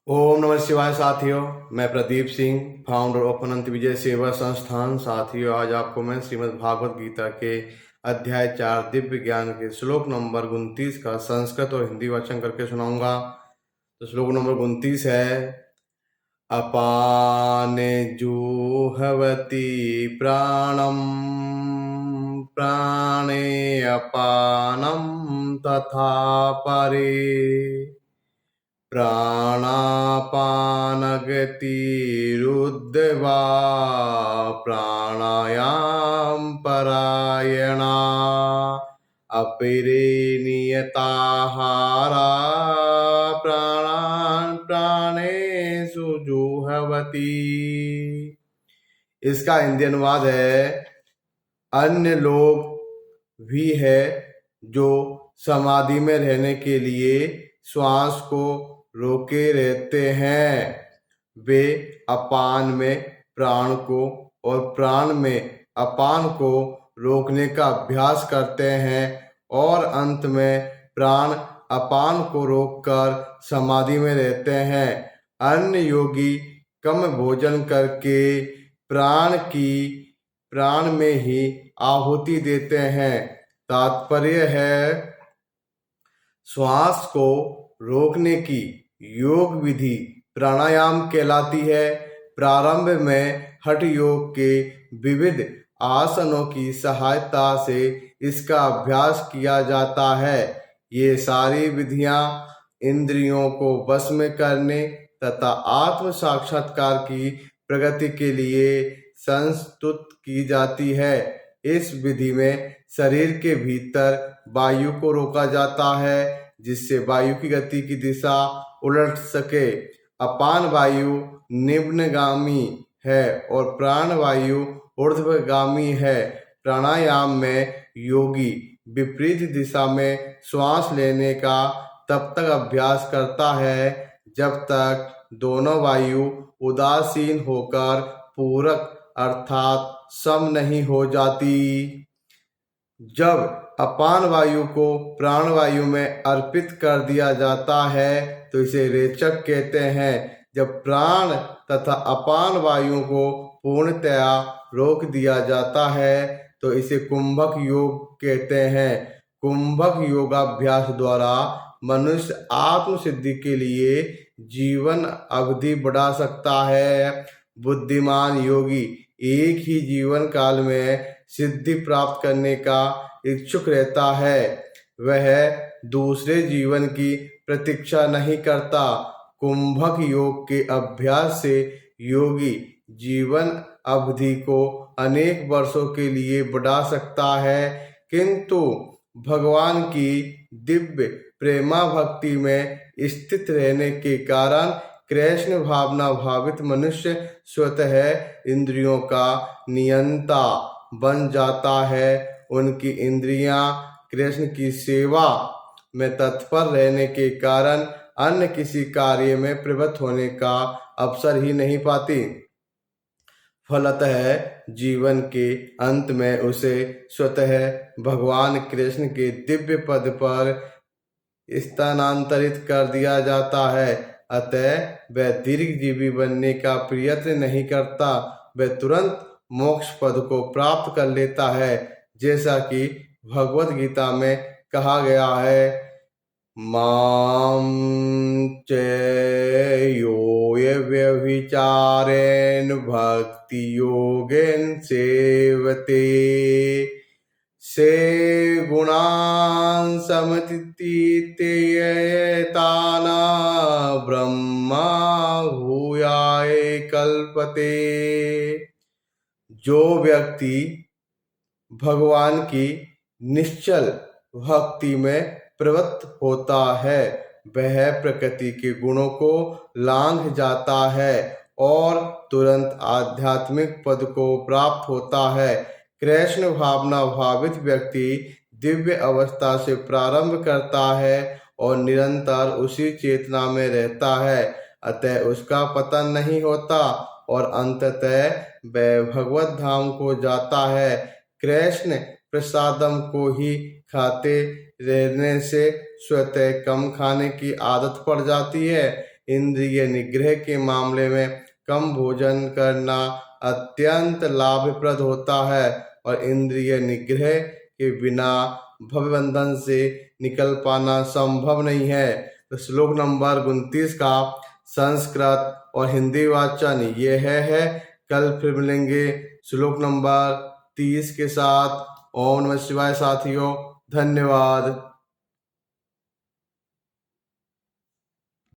ओम नमः शिवाय साथियों। मैं प्रदीप सिंह, फाउंडर ऑफ अनंत विजय सेवा संस्थान। साथियों, आज आपको मैं श्रीमद् भागवत गीता के अध्याय 4 दिव्य ज्ञान के श्लोक नंबर 29 का संस्कृत और हिंदी वाचन करके सुनाऊंगा। तो श्लोक नंबर 29 है, अपाने जुहवती प्राणम प्राणे अपानम तथा परे प्राणापानगतिरुद्ध्वा प्राणायाम परायणा अपिरे नियताहारा प्राणान प्राणेषु जुह्वति। इसका हिंदी अनुवाद है, अन्य लोग भी है जो समाधि में रहने के लिए श्वास को रोके रहते हैं। वे अपान में प्राण को और प्राण में अपान को रोकने का अभ्यास करते हैं और अंत में प्राण अपान को रोककर समाधि में रहते हैं। अन्य योगी कम भोजन करके प्राण में ही आहुति देते हैं। तात्पर्य है, श्वास को रोकने की योग विधि प्राणायाम कहलाती है। प्रारंभ में हठ योग के विविध आसनों की सहायता से इसका अभ्यास किया जाता है। ये सारी विधियां इंद्रियों को वश में करने तथा आत्म साक्षात्कार की प्रगति के लिए संस्तुत की जाती है। इस विधि में शरीर के भीतर वायु को रोका जाता है जिससे वायु की गति की दिशा उलट सके। अपान वायु निम्नगामी है और प्राण वायु ऊर्ध्वगामी है। प्राणायाम में योगी विपरीत दिशा में श्वास लेने का तब तक अभ्यास करता है जब तक दोनों वायु उदासीन होकर पूरक अर्थात सम नहीं हो जाती। जब अपान वायु को प्राण वायु में अर्पित कर दिया जाता है तो इसे रेचक कहते हैं। जब प्राण तथा अपान वायु को पूर्णतया रोक दिया जाता है तो इसे कुंभक योग कहते हैं। कुंभक योगाभ्यास द्वारा मनुष्य आत्म सिद्धि के लिए जीवन अवधि बढ़ा सकता है। बुद्धिमान योगी एक ही जीवन काल में सिद्धि प्राप्त करने का इच्छुक रहता है। वह दूसरे जीवन की प्रतीक्षा नहीं करता। कुंभक योग के अभ्यास से योगी जीवन अवधि को अनेक वर्षों के लिए बढ़ा सकता है, किंतु भगवान की दिव्य प्रेमा भक्ति में स्थित रहने के कारण कृष्ण भावना भावित मनुष्य स्वतः इंद्रियों का नियंता बन जाता है। उनकी इंद्रियां कृष्ण की सेवा में तत्पर रहने के कारण अन्य किसी कार्य में प्रवृत्त होने का अवसर ही नहीं पाती। फलतः जीवन के अंत में उसे स्वतः भगवान कृष्ण के दिव्य पद पर स्थानांतरित कर दिया जाता है। अतः वह दीर्घजीवी बनने का प्रयत्न नहीं करता, वह तुरंत मोक्ष पद को प्राप्त कर लेता है। जैसा कि भगवत गीता में कहा गया है, मां च यो व्यभिचारेण भक्ति योगेन सेवते से गुणान् समतीत्येताना ब्रह्मा भूयाय कल्पते। जो व्यक्ति भगवान की निश्चल भक्ति में प्रवृत्त होता है वह प्रकृति के गुणों को लांघ जाता है और तुरंत आध्यात्मिक पद को प्राप्त होता है। कृष्ण भावना भावित व्यक्ति दिव्य अवस्था से प्रारंभ करता है और निरंतर उसी चेतना में रहता है, अतः उसका पतन नहीं होता और अंततः वह भगवत धाम को जाता है। कृष्ण प्रसादम को ही खाते रहने से स्वतः कम खाने की आदत पड़ जाती है। इंद्रिय निग्रह के मामले में कम भोजन करना अत्यंत लाभप्रद होता है और इंद्रिय निग्रह के बिना भवबंधन से निकल पाना संभव नहीं है। तो श्लोक नंबर 29 का संस्कृत और हिंदी वाचन ये है। कल फिर मिलेंगे श्लोक नंबर 30 के साथ। ओम नमः शिवाय साथियों, धन्यवाद।